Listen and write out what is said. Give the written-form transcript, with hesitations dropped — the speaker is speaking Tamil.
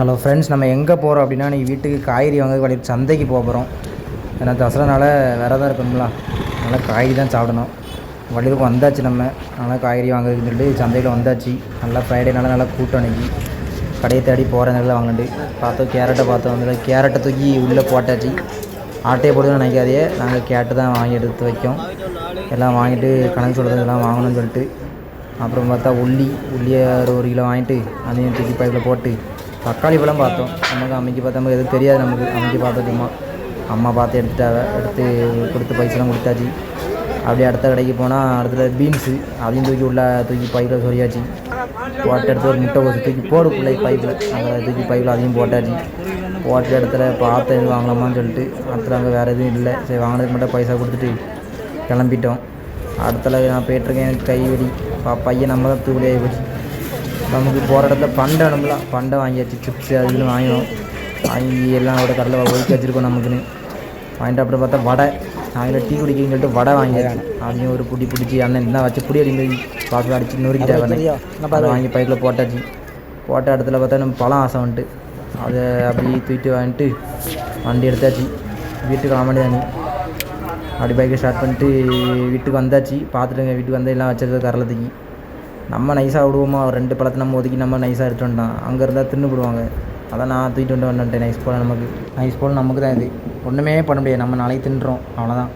ஹலோ ஃப்ரெண்ட்ஸ், நம்ம எங்கே போகிறோம் அப்படின்னா நீ வீட்டுக்கு காய்கறி வாங்க வழியில் சந்தைக்கு போகிறோம். ஏன்னா தசரானால விரதம் இருக்கணும்ல, அதனால் காய்கறி தான் சாப்பிடணும். வழியிலுக்கு வந்தாச்சு நம்ம, அதனால் காய்கறி வாங்குறதுன்னு சொல்லிட்டு சந்தையில் வந்தாச்சு. நல்லா ஃப்ரைடேனால நல்லா கூட்டம் அன்றைக்கி. கடையை தேடி போகிறதுனால வாங்கிட்டு பார்த்தோம். கேரட்டை பார்த்தோம், அதில் கேரட்டை தூக்கி உள்ளே போட்டாச்சு. ஆட்டையை போடுதுன்னு நினைக்காதையே, நாங்கள் கேரட்டு தான் வாங்கி எடுத்து வைக்கோம். எல்லாம் வாங்கிட்டு கணக்கு சொல்கிறதெல்லாம் வாங்கணும்னு சொல்லிட்டு அப்புறம் பார்த்தா உள்ளியை ஒரு கிலோ வாங்கிட்டு அதையும் தூக்கி பைப்பில் போட்டு தக்காளி பழம் பார்த்தோம். அம்மைக்கு பார்த்தா நமக்கு எதுவும் தெரியாது. அம்மைக்கு பார்த்தோம், சும்மா அம்மா பார்த்து எடுத்துட்டு கொடுத்து பைசெல்லாம் கொடுத்தாச்சு. அப்படியே அடுத்த கடைக்கு போனால் அடுத்த பீன்ஸு அதையும் தூக்கி பைப்பில் சொரியாச்சு. போட்ட இடத்துல ஒரு முட்டை கோசு தூக்கி போடுக்குள்ளே பைப்பில் அதை தூக்கி பைப்பில் அதையும் போட்டாச்சு. போட்ட இடத்துல பார்த்து எதுவும் வாங்கலாமான்னு சொல்லிட்டு அடுத்த அங்கே வேறு எதுவும் இல்லை. சரி, வாங்கினதுக்கு மட்டும் பைசா கொடுத்துட்டு கிளம்பிட்டோம். அடுத்தல நான் போய்ட்டுருக்கேன். எனக்கு கை வெடி பையன் நம்ம தான் தூளியாகி போச்சு. நமக்கு போகிற இடத்துல பண்டை வாங்கியாச்சு. சிப்ஸு அதுன்னு வாங்கி எல்லாம் ஒரு கடையில் ஒதுக்கி வச்சுருக்கோம் நமக்குன்னு. வாங்கிட்டு அப்புறம் பார்த்தா வடை நாங்கள் டீ குடிக்கிறேன்னு சொல்லிட்டு வடை வாங்கியாச்சு. அதையும் ஒரு பிடிச்சி அண்ணன் என்ன வச்சு புடி அடிக்கிறது பாசில் அடிச்சு நொறுக்கிட்டேன். அதை வாங்கி பைக்கில் போட்டாச்சு. போட்ட இடத்துல பார்த்தா நம்ம பழம் ஆசை வந்துட்டு அதை அப்படியே தூக்கிட்டு வாங்கிட்டு வண்டி எடுத்தாச்சு. வீட்டுக்கு வர வேண்டியதானே. அப்படி பைக்கை ஸ்டார்ட் பண்ணிட்டு வீட்டுக்கு வந்தாச்சு. பார்த்துட்டுங்க, வீட்டுக்கு வந்து எல்லாம் வச்சிருக்க கரலத்துக்கு நம்ம நைஸாக விடுவோமா, ஒரு 2 பழத்தை நம்ம ஒதுக்கி நம்ம நைஸாக எடுத்து வந்துட்டோம். அங்கே இருந்தால் தின்னுபிடுவாங்க. அதான் நான் தூக்கிட்டு வந்துட்டேன். நைஸ் போல் நமக்கு தான் இது ஒன்றுமே பண்ண முடியாது. நம்ம நாளைக்கு தின்றுறோம், அவ்வளோதான்.